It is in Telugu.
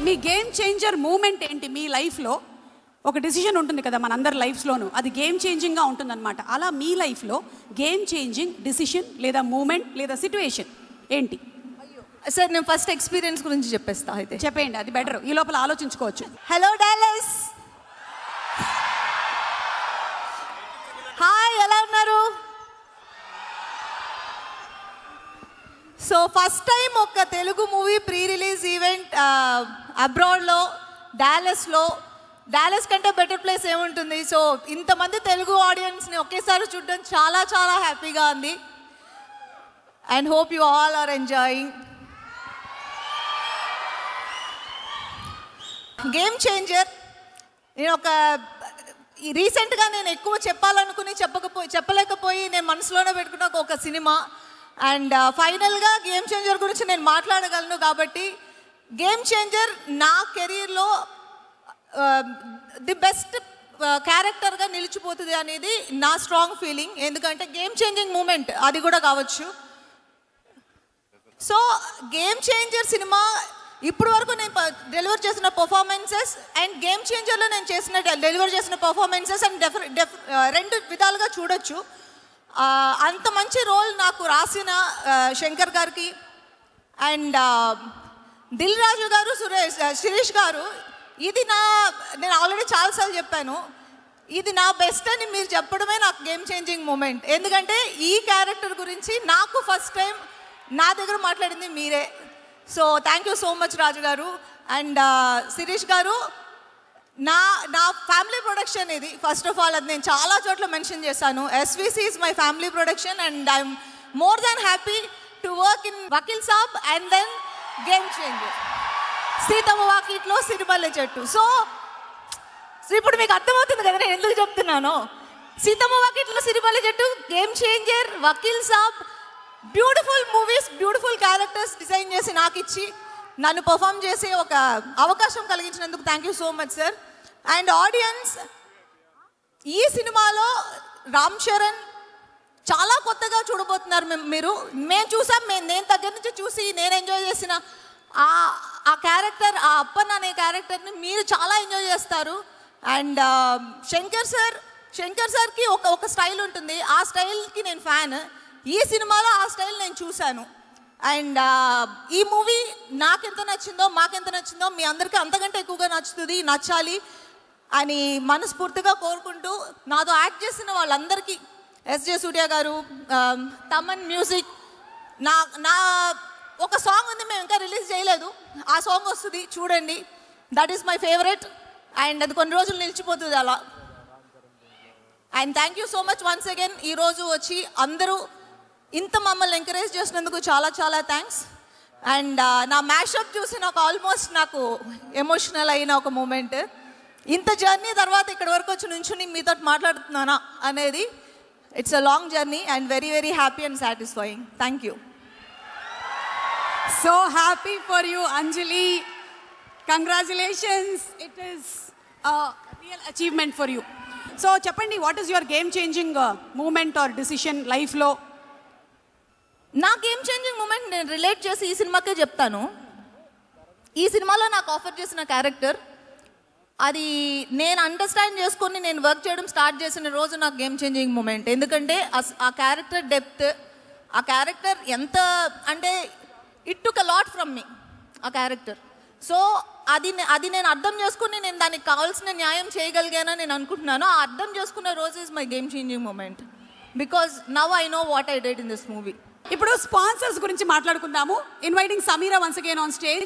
మీ గేమ్ చేంజర్ మూమెంట్ ఏంటి మీ లైఫ్లో? ఒక డిసిషన్ ఉంటుంది కదా మనందరి లైఫ్స్లోనూ, అది గేమ్ చేంజింగ్గా ఉంటుందన్నమాట. అలా మీ లైఫ్లో గేమ్ చేంజింగ్ డిసిషన్ లేదా మూమెంట్ లేదా సిట్యుయేషన్ ఏంటి? సార్ నేను ఫస్ట్ ఎక్స్పీరియన్స్ గురించి చెప్పేస్తా. అయితే చెప్పేయండి, అది బెటర్. ఈ లోపల ఆలోచించుకోవచ్చు. హలో డాలస్, హాయ్, ఎలా ఉన్నారు? సో ఫస్ట్ టైం ఒక Telugu movie pre release event అబ్రాడ్లో, డాలస్ కంటే బెటర్ ప్లేస్ ఏముంటుంది. సో ఇంతమంది తెలుగు ఆడియన్స్ని ఒకేసారి చూడడం చాలా చాలా హ్యాపీగా ఉంది. And hope you all are enjoying. Game changer నేను రీసెంట్గా నేను ఎక్కువ చెప్పాలనుకుని చెప్పలేకపోయి నేను మనసులోనే పెట్టుకున్న ఒక సినిమా. అండ్ ఫైనల్గా గేమ్ చేంజర్ గురించి నేను మాట్లాడగలను. కాబట్టి గేమ్ చేంజర్ నా కెరీర్లో ది బెస్ట్ క్యారెక్టర్గా నిలిచిపోతుంది అనేది నా స్ట్రాంగ్ ఫీలింగ్. ఎందుకంటే గేమ్ చేంజింగ్ మూమెంట్ అది కూడా కావచ్చు. సో గేమ్ చేంజర్ సినిమా ఇప్పుడు వరకు నేను డెలివర్ చేసిన పర్ఫార్మెన్సెస్ అండ్ గేమ్ చేంజర్లో నేను డెలివర్ చేసిన పర్ఫార్మెన్సెస్ అండ్ రెండు విధాలుగా చూడొచ్చు. అంత మంచి రోల్ నాకు రాసిన శంకర్ గారికి అండ్ దిల్ రాజు గారు, శిరీష్ గారు, ఇది నేను ఆల్రెడీ చాలాసార్లు చెప్పాను, ఇది నా బెస్ట్ అని మీరు చెప్పడమే నాకు గేమ్ చేంజింగ్ మూమెంట్. ఎందుకంటే ఈ క్యారెక్టర్ గురించి నాకు ఫస్ట్ టైం నా దగ్గర మాట్లాడింది మీరే. So thank you so much Raju garu. And Shirish garu, నా ఫ్యామిలీ ప్రొడక్షన్ ఇది. ఫస్ట్ ఆఫ్ ఆల్ అది నేను చాలా చోట్ల మెన్షన్ చేశాను. SVC is my family production and I'm more than happy to work in Vakeel Saab and then game changer, Seethamma Vakitlo Sirimalle చెట్టు. సో ఇప్పుడు మీకు అర్థమవుతుంది కదా నేను ఎందుకు చెప్తున్నాను. Seethamma Vakitlo Sirimalle Chettu, game changer, Vakeel Saab, beautiful movies, beautiful characters design చేసి నాకు ఇచ్చి నన్ను పర్ఫామ్ చేసే ఒక అవకాశం కలిగించినందుకు thank you so much sir. And audience, ఈ సినిమాలో రామ్ చరణ్ చాలా కొత్తగా చూడబోతున్నారు మీరు. మేము చూసాం, నేను దగ్గర నుంచి చూసి నేను ఎంజాయ్ చేసిన ఆ క్యారెక్టర్, ఆ అప్పన్న అనే క్యారెక్టర్ని మీరు చాలా ఎంజాయ్ చేస్తారు. అండ్ శంకర్ సార్కి ఒక స్టైల్ ఉంటుంది, ఆ స్టైల్కి నేను ఫ్యాన్. ఈ సినిమాలో ఆ స్టైల్ నేను చూశాను. అండ్ ఈ మూవీ నాకెంత నచ్చిందో, మాకెంత నచ్చిందో మీ అందరికీ అంతకంటే ఎక్కువగా నచ్చాలి అని మనస్ఫూర్తిగా కోరుకుంటూ, నాతో యాక్ట్ చేసిన వాళ్ళందరికీ, ఎస్జే సూర్య గారు, తమన్ మ్యూజిక్, నా ఒక సాంగ్ ఉంది, మేము ఇంకా రిలీజ్ చేయలేదు, ఆ సాంగ్ వస్తుంది చూడండి. That is my favourite and అది కొన్ని రోజులు నిలిచిపోతుంది అలా. And thank you so much once again. ఈరోజు వచ్చి అందరూ ఇంత మమ్మల్ని ఎంకరేజ్ చేసినందుకు చాలా చాలా థ్యాంక్స్. అండ్ నా మ్యాషప్ చూసి నాకు ఎమోషనల్ అయిన ఒక మూమెంట్. ఇంత జర్నీ తర్వాత ఇక్కడ వరకు వచ్చి నుంచుని మీతో మాట్లాడుతున్నానా అనేది, it's a long journey and very very happy and satisfying. Thank you. So happy for you Anjali, congratulations. It is real achievement for you. So చెప్పండి, what is your game changing moment or decision లైఫ్లో? నా గేమ్ చేంజింగ్ మూమెంట్ నేను రిలేట్ చేసి ఈ సినిమాకే చెప్తాను. ఈ సినిమాలో నాకు ఆఫర్ చేసిన క్యారెక్టర్, అది నేను అండర్స్టాండ్ చేసుకొని నేను వర్క్ చేయడం స్టార్ట్ చేసిన రోజు నాకు గేమ్ చేంజింగ్ మూమెంట్. ఎందుకంటే ఆ క్యారెక్టర్ డెప్త్, ఆ క్యారెక్టర్ ఎంత అంటే it took a lot from మీ ఆ క్యారెక్టర్. సో అది నేను అర్థం చేసుకుని నేను దానికి కావాల్సిన న్యాయం చేయగలిగానని నేను అనుకుంటున్నాను. ఆ అర్థం చేసుకున్న రోజు is my game changing moment because now I know what I did in this movie. ఇప్పుడు స్పాన్సర్స్ గురించి మాట్లాడుకుందాము. Inviting Sameera once again on stage.